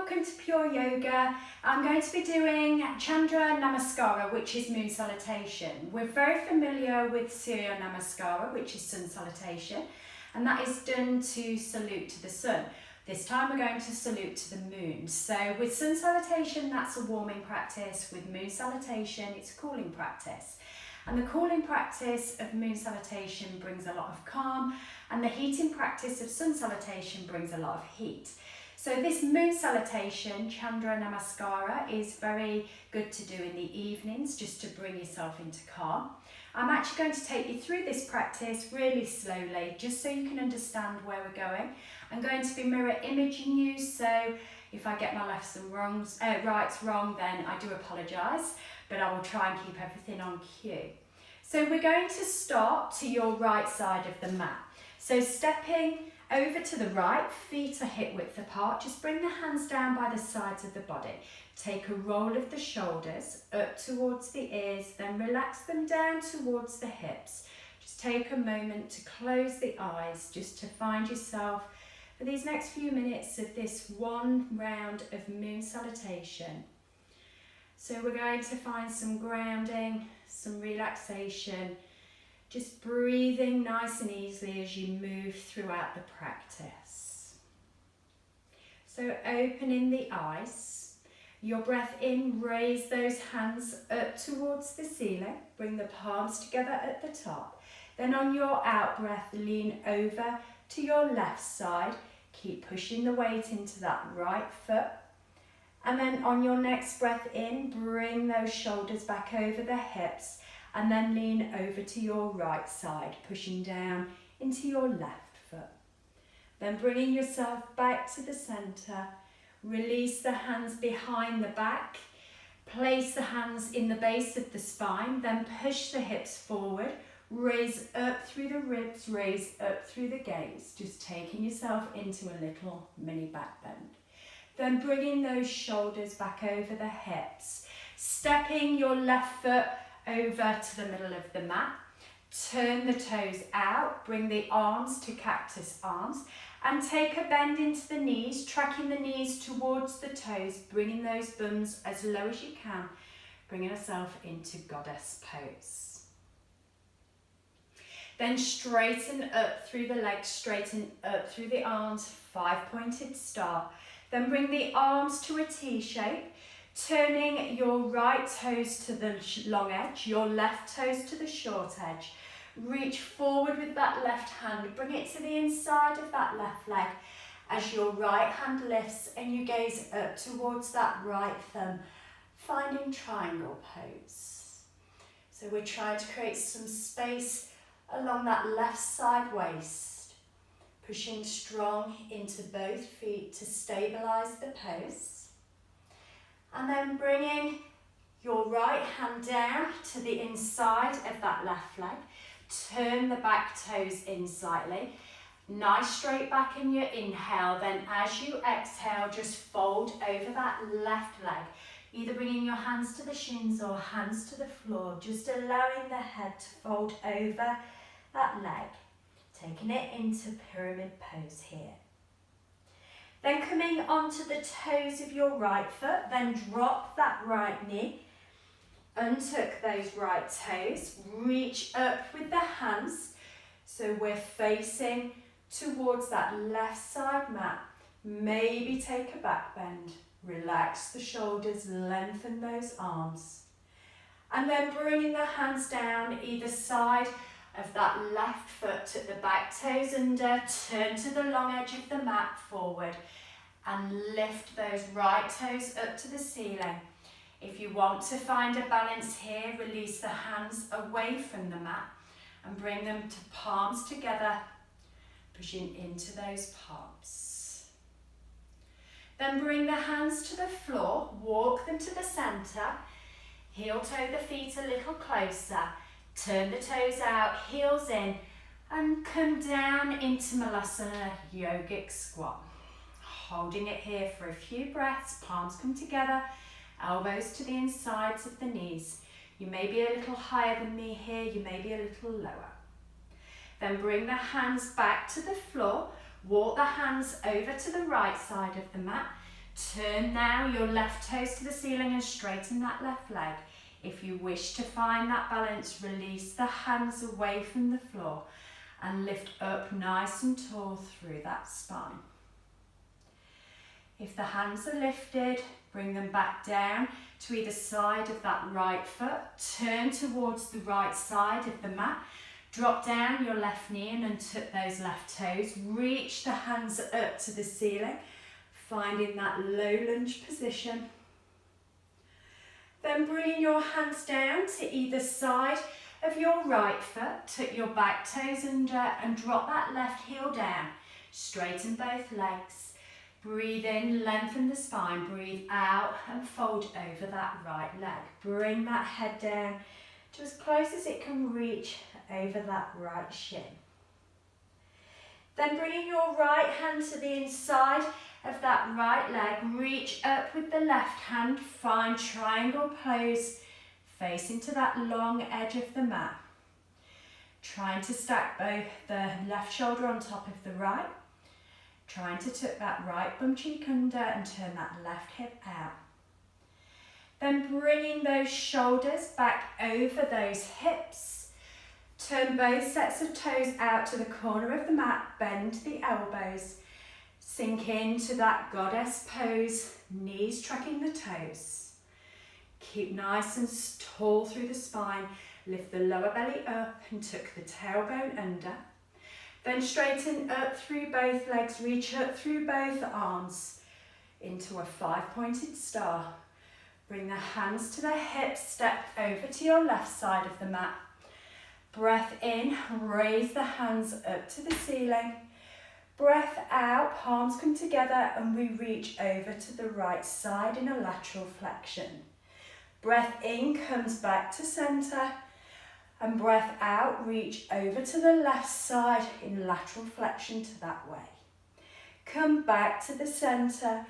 welcome to Pure Yoga. I'm going to be doing Chandra Namaskara, which is moon salutation. We're very familiar with Surya Namaskara, which is sun salutation, and that is done to salute to the sun. This time we're going to salute to the moon. So with sun salutation, that's a warming practice. With moon salutation, it's a cooling practice. And the cooling practice of moon salutation brings a lot of calm, and the heating practice of sun salutation brings a lot of heat. So this moon salutation, Chandra Namaskara, is very good to do in the evenings just to bring yourself into calm. I'm actually going to take you through this practice really slowly just so you can understand where we're going. I'm going to be mirror imaging you, so if I get my lefts and rights wrong, then I do apologise, but I will try and keep everything on cue. So we're going to start to your right side of the mat. So stepping over to the right, feet are hip width apart. Just bring the hands down by the sides of the body. Take a roll of the shoulders up towards the ears, then relax them down towards the hips. Just take a moment to close the eyes, just to find yourself for these next few minutes of this one round of moon salutation. So we're going to find some grounding, some relaxation, just breathing nice and easily as you move throughout the practice. So opening the eyes, your breath in, raise those hands up towards the ceiling, bring the palms together at the top. Then on your out breath, lean over to your left side, keep pushing the weight into that right foot. And then on your next breath in, bring those shoulders back over the hips, and then lean over to your right side, pushing down into your left foot. Then bringing yourself back to the centre, release the hands behind the back, place the hands in the base of the spine, then push the hips forward, raise up through the ribs, raise up through the gaze, just taking yourself into a little mini back bend. Then bringing those shoulders back over the hips, stepping your left foot over to the middle of the mat, turn the toes out, bring the arms to cactus arms, and take a bend into the knees, tracking the knees towards the toes, bringing those bums as low as you can, bringing yourself into goddess pose. Then straighten up through the legs, straighten up through the arms, 5-pointed star. Then bring the arms to a T shape, turning your right toes to the long edge, your left toes to the short edge. Reach forward with that left hand, bring it to the inside of that left leg as your right hand lifts and you gaze up towards that right thumb, finding triangle pose. So we're trying to create some space along that left side waist, pushing strong into both feet to stabilise the pose. And then bringing your right hand down to the inside of that left leg. Turn the back toes in slightly. Nice straight back in your inhale. Then as you exhale, just fold over that left leg. Either bringing your hands to the shins or hands to the floor. Just allowing the head to fold over that leg. Taking it into pyramid pose here. Then coming onto the toes of your right foot, then drop that right knee, untuck those right toes, reach up with the hands, so we're facing towards that left side mat, maybe take a back bend, relax the shoulders, lengthen those arms, and then bringing the hands down either side of that left foot, tuck the back toes under, turn to the long edge of the mat forward and lift those right toes up to the ceiling. If you want to find a balance here, release the hands away from the mat and bring them to palms together, pushing into those palms. Then bring the hands to the floor, walk them to the centre, heel toe the feet a little closer, turn the toes out, heels in, and come down into Malasana Yogic Squat. Holding it here for a few breaths, palms come together, elbows to the insides of the knees. You may be a little higher than me here, you may be a little lower. Then bring the hands back to the floor, walk the hands over to the right side of the mat, Turn now your left toes to the ceiling and straighten that left leg. If you wish to find that balance, release the hands away from the floor and lift up nice and tall through that spine. If the hands are lifted, bring them back down to either side of that right foot. Turn towards the right side of the mat. Drop down your left knee and untuck those left toes. Reach the hands up to the ceiling, finding that low lunge position. Then bring your hands down to either side of your right foot. Tuck your back toes under and drop that left heel down. Straighten both legs. Breathe in, lengthen the spine. Breathe out and fold over that right leg. Bring that head down to as close as it can reach over that right shin. Then bringing your right hand to the inside of that right leg, reach up with the left hand, find triangle pose, facing to that long edge of the mat. Trying to stack both the left shoulder on top of the right, trying to tuck that right bum cheek under and turn that left hip out. Then bringing those shoulders back over those hips, turn both sets of toes out to the corner of the mat, bend the elbows. Sink into that goddess pose, knees tracking the toes. Keep nice and tall through the spine. Lift the lower belly up and tuck the tailbone under. Then straighten up through both legs, reach up through both arms into a 5-pointed star. Bring the hands to the hips, step over to your left side of the mat. Breath in, raise the hands up to the ceiling. Breath out, palms come together and we reach over to the right side in a lateral flexion. Breath in comes back to center and breath out, reach over to the left side in lateral flexion to that way. Come back to the center,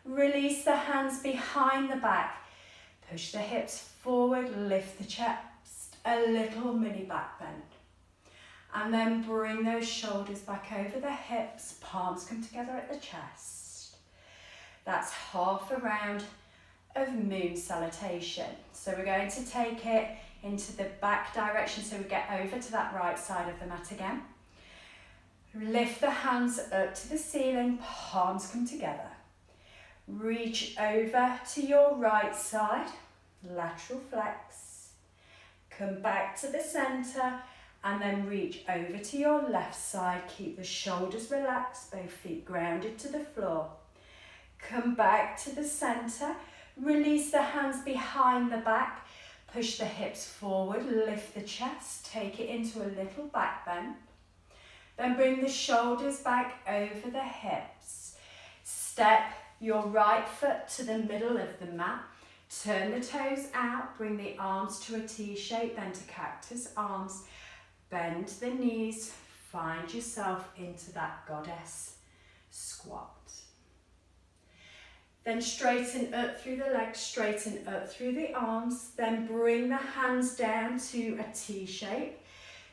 release the hands behind the back, push the hips forward, lift the chest, a little mini back bend. And then bring those shoulders back over the hips, palms come together at the chest. That's half a round of moon salutation. So we're going to take it into the back direction so we get over to that right side of the mat again. Lift the hands up to the ceiling, palms come together. Reach over to your right side, lateral flex. Come back to the center. And then reach over to your left side. Keep the shoulders relaxed, both feet grounded to the floor. Come back to the center. Release the hands behind the back. Push the hips forward, lift the chest. Take it into a little back bend. Then bring the shoulders back over the hips. Step your right foot to the middle of the mat. Turn the toes out. Bring the arms to a T shape, then to cactus arms. Bend the knees, find yourself into that goddess squat. Then straighten up through the legs, straighten up through the arms, then bring the hands down to a T shape,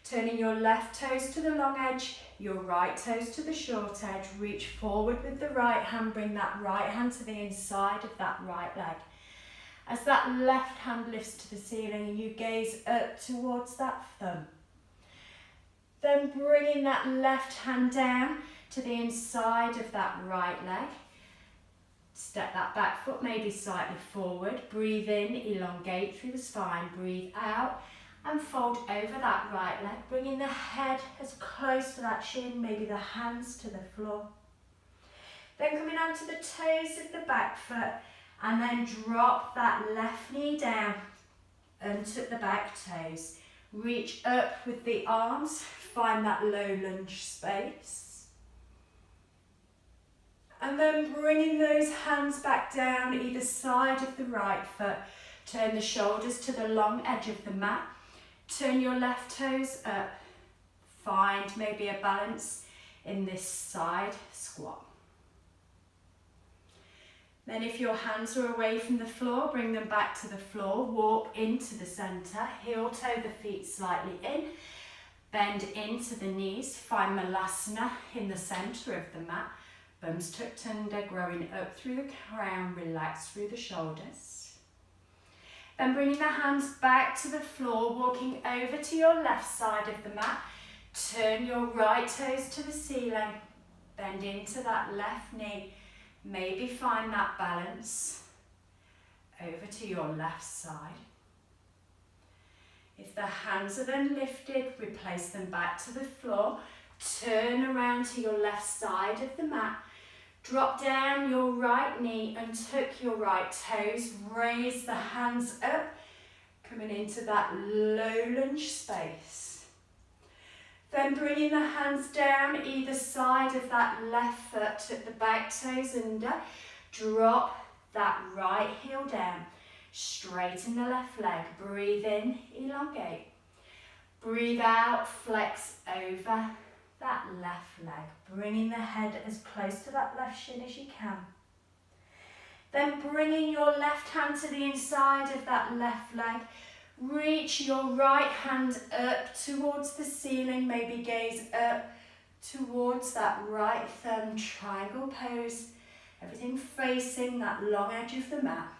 turning your left toes to the long edge, your right toes to the short edge, reach forward with the right hand, bring that right hand to the inside of that right leg. As that left hand lifts to the ceiling, you gaze up towards that thumb. Then bringing that left hand down to the inside of that right leg. Step that back foot maybe slightly forward. Breathe in, elongate through the spine. Breathe out and fold over that right leg. Bringing the head as close to that shin, maybe the hands to the floor. Then coming onto the toes of the back foot and then drop that left knee down and tuck the back toes. Reach up with the arms, find that low lunge space. And then bringing those hands back down either side of the right foot. Turn the shoulders to the long edge of the mat. Turn your left toes up. Find maybe a balance in this side squat. Then if your hands are away from the floor, bring them back to the floor. Walk into the center, heel toe the feet slightly in. Bend into the knees, find Malasana in the center of the mat. Bums tucked under, growing up through the crown, relax through the shoulders. Then bringing the hands back to the floor, walking over to your left side of the mat. Turn your right toes to the ceiling. Bend into that left knee. Maybe find that balance. Over to your left side. If the hands are then lifted, replace them back to the floor. Turn around to your left side of the mat. Drop down your right knee and tuck your right toes. Raise the hands up, coming into that low lunge space. Then bringing the hands down either side of that left foot, tuck the back toes under. Drop that right heel down. Straighten the left leg. Breathe in, elongate. Breathe out, flex over that left leg, bringing the head as close to that left shin as you can. Then bringing your left hand to the inside of that left leg, reach your right hand up towards the ceiling, maybe gaze up towards that right thumb, triangle pose, everything facing that long edge of the mat.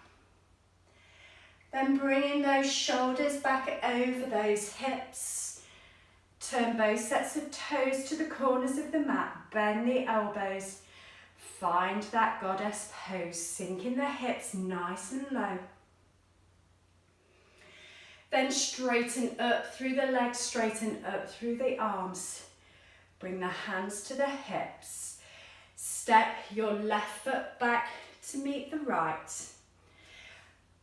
Then bringing those shoulders back over those hips. Turn both sets of toes to the corners of the mat. Bend the elbows. Find that goddess pose. Sinking the hips nice and low. Then straighten up through the legs. Straighten up through the arms. Bring the hands to the hips. Step your left foot back to meet the right.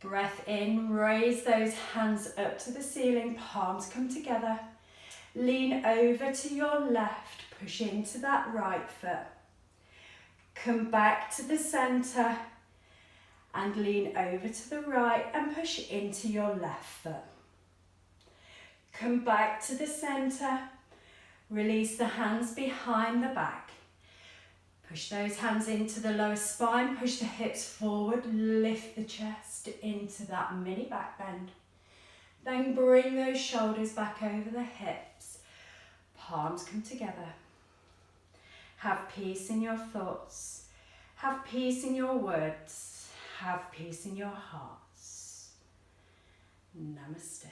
Breath in. Raise those hands up to the ceiling. Palms come together. Lean over to your left, push into that right foot. Come back to the centre and lean over to the right and push into your left foot. Come back to the centre, release the hands behind the back. Push those hands into the lower spine, push the hips forward, lift the chest into that mini back bend. Then bring those shoulders back over the hips. Palms come together. Have peace in your thoughts. Have peace in your words. Have peace in your hearts. Namaste.